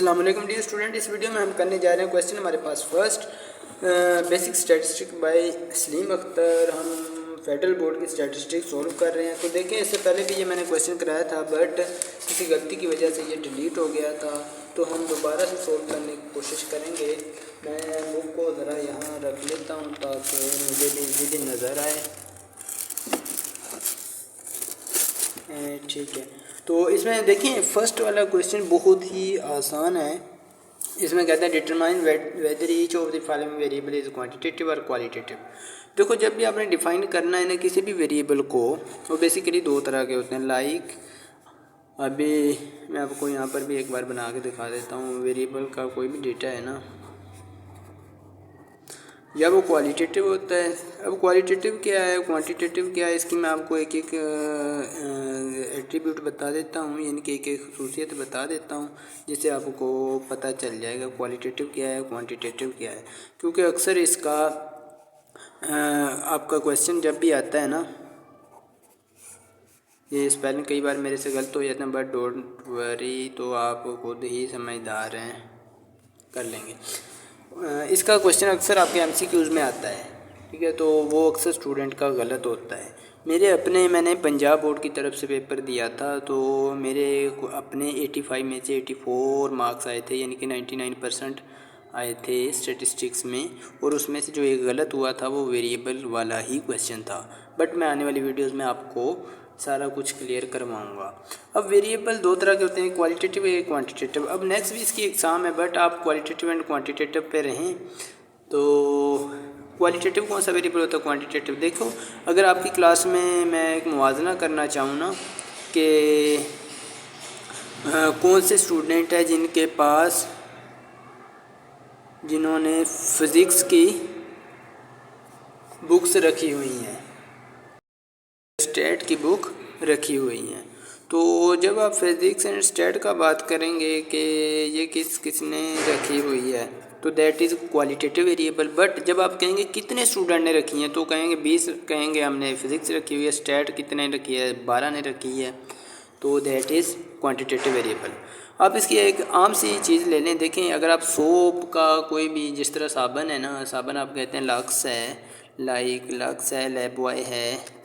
अस्सलाम वालेकुम dear student. इस वीडियो में हम करने जा रहे हैं क्वेश्चन हमारे पास first basic statistic by Salim Akhtar. हम फेडरल बोर्ड की स्टैटिस्टिक सॉल्व कर रहे हैं। तो देखें, इससे पहले भी ये मैंने क्वेश्चन कराया था बट किसी गलती की वजह से ये डिलीट हो गया था, तो हम दोबारा से सॉल्व करने की कोशिश करेंगे। मैं बुक को ज़रा यहाँ रख लेता हूँ ताकि मुझे भी इजीली नज़र आए। ठीक है, तो इसमें देखिए फर्स्ट वाला क्वेश्चन बहुत ही आसान है। इसमें कहता है determine whether each of the following variable is quantitative और क्वालिटेटिव। देखो, जब भी आपने डिफाइन करना है ना किसी भी वेरिएबल को, वो बेसिकली दो तरह के होते हैं। लाइक अभी मैं आपको यहाँ पर भी एक बार बना के दिखा देता हूँ। वेरिएबल का कोई भी डेटा है ना, या वो क्वालिटेटिव होता है। अब क्वालिटेटिव क्या है, क्वांटिटेटिव क्या है, इसकी मैं आपको एक एक एट्रीब्यूट बता देता हूँ, यानी कि एक एक खसूसियत बता देता हूँ जिससे आपको पता चल जाएगा क्वालिटेटिव क्या है, क्वांटिटेटिव क्या है। क्योंकि अक्सर इसका आपका क्वेश्चन जब भी आता है ना, ये स्पेलिंग कई बार मेरे से गलत हो जाते हैं बट डोंट वरी, तो आप खुद ही समझदार हैं, कर लेंगे। इसका क्वेश्चन अक्सर आपके एमसीक्यूज़ में आता है, ठीक है, तो वो अक्सर स्टूडेंट का गलत होता है। मैंने पंजाब बोर्ड की तरफ से पेपर दिया था, तो मेरे अपने 85 में से 84 मार्क्स आए थे, यानी कि 99% आए थे स्टैटिस्टिक्स में। और उसमें से जो एक गलत हुआ था वो वेरिएबल वाला ही क्वेश्चन था। बट मैं आने वाली वीडियोज़ में आपको सारा कुछ क्लियर करवाऊंगा। अब वेरिएबल दो तरह के होते हैं, क्वालिटेटिव या क्वांटिटेटिव। अब नेक्स्ट भी इसकी एग्ज़ाम है बट आप क्वालिटेटिव एंड क्वांटिटेटिव पे रहें। तो क्वालिटेटिव कौन सा वेरिएबल होता है, क्वांटिटेटिव। देखो, अगर आपकी क्लास में मैं एक मुवाजना करना चाहूँ ना कि कौन से स्टूडेंट है जिन्होंने फ़िज़िक्स की बुक्स रखी हुई हैं, स्टैट की बुक रखी हुई हैं, तो जब आप फिज़िक्स एंड स्टैट का बात करेंगे कि ये किसने रखी हुई है, तो that is qualitative variable. But जब आप कहेंगे कितने स्टूडेंट ने रखी हैं, तो कहेंगे 20 कहेंगे हमने फ़िज़िक्स रखी हुई है, स्टैट कितने रखी है, 12 ने रखी है, तो दैट इज़ क्वांटिटेटिव वेरिएबल। आप इसकी एक आम सी चीज़ ले लें। देखें, अगर आप सोप का कोई भी, जिस तरह साबन है ना, साबन आप कहते हैं लक्स है, लाइक लक्स है, लाइफबॉय है,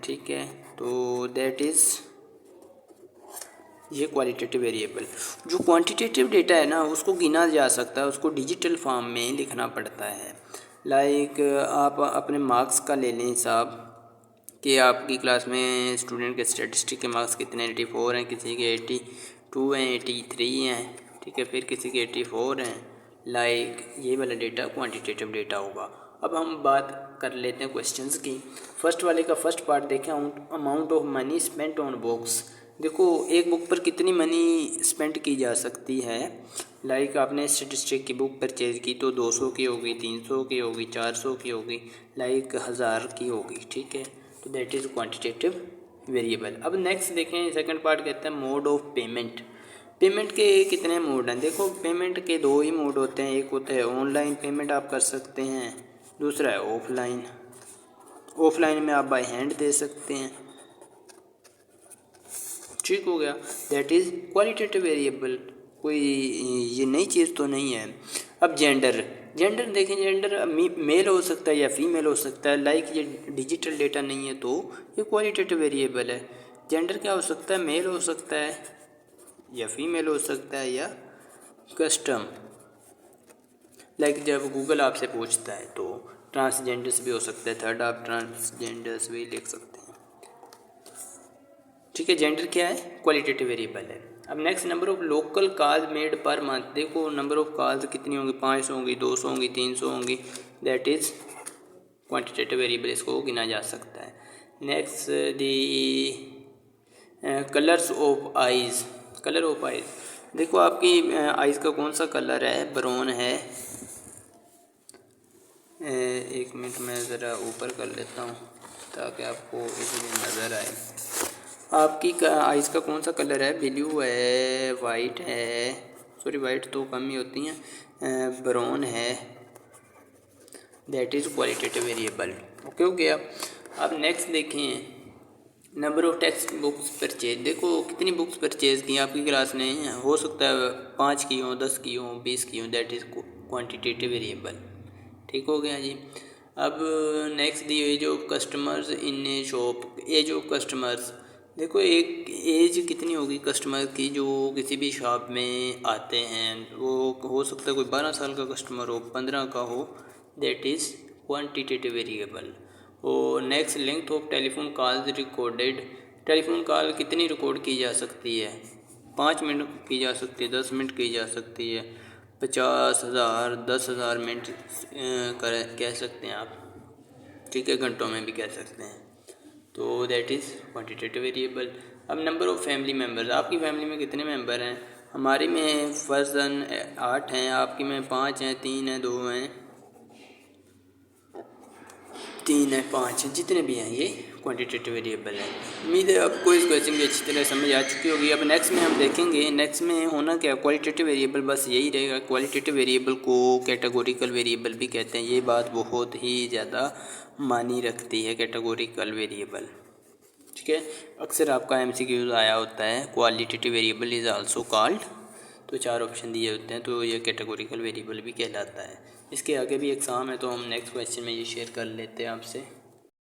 ठीक है, तो दैट इज़ ये क्वालिटेटिव वेरिएबल। जो क्वांटिटेटिव डेटा है ना, उसको गिना जा सकता है, उसको डिजिटल फॉर्म में लिखना पड़ता है। लाइक आप अपने मार्क्स का ले लें हिसाब कि आपकी क्लास में स्टूडेंट के स्टैटिस्टिक के मार्क्स कितने, 84 हैं, किसी के 82 हैं, 83 हैं, ठीक है, फिर किसी के 84 हैं। लाइक ये वाला डेटा क्वांटिटेटिव डेटा होगा। अब हम बात कर लेते हैं क्वेश्चंस की। फर्स्ट वाले का फर्स्ट पार्ट देखें, amount of money spent on books. देखो, एक बुक पर कितनी मनी स्पेंड की जा सकती है। लाइक आपने स्टैटिस्टिक की बुक परचेज़ की तो 200 की होगी, 300 की होगी, 400 की होगी, लाइक 1000 की होगी, ठीक है, तो दैट इज़ क्वांटिटेटिव वेरिएबल। अब नेक्स्ट देखें, सेकंड पार्ट कहता है मोड ऑफ पेमेंट। पेमेंट के कितने मोड हैं। देखो, पेमेंट के दो ही मोड होते हैं, एक होता है ऑनलाइन पेमेंट आप कर सकते हैं, दूसरा है ऑफलाइन। ऑफलाइन में आप बाय हैंड दे सकते हैं, ठीक हो गया, दैट इज़ क्वालिटेटिव वेरिएबल। कोई ये नई चीज़ तो नहीं है। अब जेंडर देखें, जेंडर मेल हो सकता है या फीमेल हो सकता है। लाइक ये डिजिटल डेटा नहीं है तो ये क्वालिटेटिव वेरिएबल है। जेंडर क्या हो सकता है, मेल हो सकता है या फीमेल हो सकता है या कस्टम। लाइक जब गूगल आपसे पूछता है तो ट्रांसजेंडर्स भी हो सकता है, थर्ड आप ट्रांसजेंडर्स भी लिख सकते हैं, ठीक है। जेंडर क्या है, क्वालिटेटिव वेरिएबल है। अब next, number of local calls made per month. देखो, नंबर ऑफ कॉल्स कितनी होंगी, 500 होंगी, 200 होंगी, 300 होंगी, दैट इज़ क्वांटिटेटिव वेरिएबल, इसको गिना जा सकता है। Next, the colours of eyes. Colour of eyes, देखो आपकी आइज़ का कौन सा कलर है, ब्राउन है। एक मिनट मैं ज़रा ऊपर कर लेता हूँ ताकि आपको इजीली नज़र आए। आपकी आइज़ का कौन सा कलर है, ब्लू है, वाइट है, सॉरी वाइट तो कम ही होती हैं, ब्राउन है, that is qualitative variable. Okay हो गया। अब नेक्स्ट देखें, number of text books purchase, देखो कितनी बुक्स परचेज की आपकी क्लास ने, हो सकता है 5 की हो, 10 की हो, 20 की हो, दैट इज़ क्वांटिटेटिव वेरिएबल। ठीक हो गया जी। अब next the age of customers in a shop, age of customers, देखो एक एज कितनी होगी कस्टमर की जो किसी भी शॉप में आते हैं, वो हो सकता है कोई 12 साल का कस्टमर हो, 15 का हो, दैट इज़ क्वांटिटेटिव वेरिएबल। और next length of telephone calls recorded, telephone call कितनी रिकॉर्ड की जा सकती है, 5 मिनट की जा सकती है, 10 मिनट की जा सकती है, 50,000 10,000 मिनट कह सकते हैं आप। ठीक है, घंटों में भी कह सकते हैं। तो दैट इज़ क्वांटिटेटिव वेरिएबल। अब नंबर ऑफ़ फैमिली मेम्बर्स, आपकी फैमिली में कितने मेंबर हैं, हमारी में फर्जन 8 हैं, आपकी में 5 हैं, 3 हैं, 2 हैं, 3 है, 5 है, जितने भी हैं ये क्वांटिटेटिव वेरिएबल है। उम्मीद है आपको इस क्वेश्चन की अच्छी तरह समझ आ चुकी होगी। अब नेक्स्ट में हम देखेंगे, नेक्स्ट में होना क्या, क्वालिटेटिव वेरिएबल बस यही रहेगा। क्वालिटेटिव वेरिएबल को कैटेगोरिकल वेरिएबल भी कहते हैं, ये बात बहुत ही ज़्यादा मानी रखती है कैटेगोरिकल वेरिएबल। ठीक है, अक्सर आपका MCQ आया होता है, qualitative variable is also called, तो 4 ऑप्शन दिए होते हैं, तो ये कैटेगोरिकल वेरिएबल भी कहलाता है। इसके आगे भी एग्ज़ाम है, तो हम नेक्स्ट क्वेश्चन में ये शेयर कर लेते हैं आपसे।